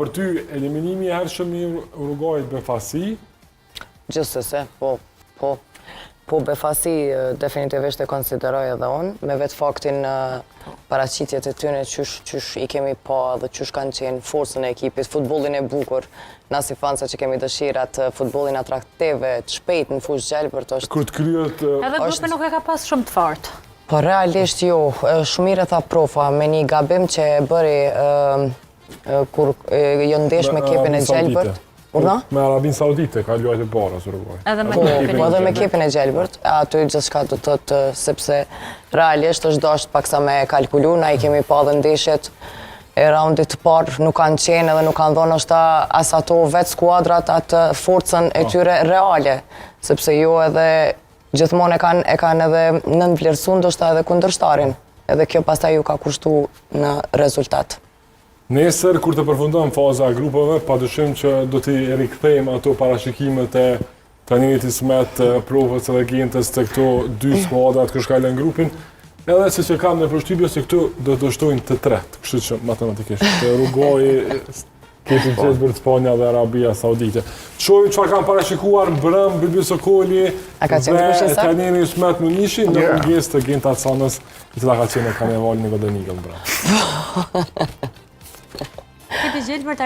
për ty eliminimi e hershëm i Urugvajit befasi? Gjithsesi, po befasi definitivisht e konsideroj edhe unë, me vetë faktin paraqitjet e tyne qysh i kemi pa dhe qysh kanë qenë forcën e ekipit, futbollin e bukur, na si fansa që kemi dëshirat, futbollin atraktive, të shpejt në fushë gjelbërt është... Kur të kryet... Edhe grupi nuk e ka pas shumë të fortë. Po realisht jo, shumire tha profa, me një gabim që e bëri kur jo ndesh me ekipin e gjelbërt. Me Arabin Saudite ka luajt e para Urugvaj. Edhe me ekipin e gjelbërt, aty gjithçka do të thotë sepse realisht është dashur paksa me kalkulu, na i kemi pa dhe ndeshjet e raundit të parë nuk kanë qenë edhe nuk kanë dhënë ndoshta as ato vetë skuadrat atë forcën e tyre reale, sepse jo edhe gjithmonë e kanë edhe nënvlerësuar ndoshta edhe kundërshtarin, edhe kjo pastaj ju ka kushtu në rezultat. Nesër, kur të përfundon faza e grupeve, padyshim që do t'i rikthejmë ato parashikimet e trajnerit Ismet, provës edhe Gentës të këto dy skuadrat që shkallën grupin, edhe se që kam në përshtypje se këtu do të shtojnë të tretë, kështu që matematikisht, të Urugvaji, Ekipin Gjelbërt, Spanja dhe Arabia Saudite. Shohim çfarë kanë parashikuar Brëm, Bibi Sokoli dhe trajneri Ismet Munishi në mungesë të Gent Acanës, i cila ka qenë Kaneval në Golden Eagle Brëm. Ekipi Gjelbërt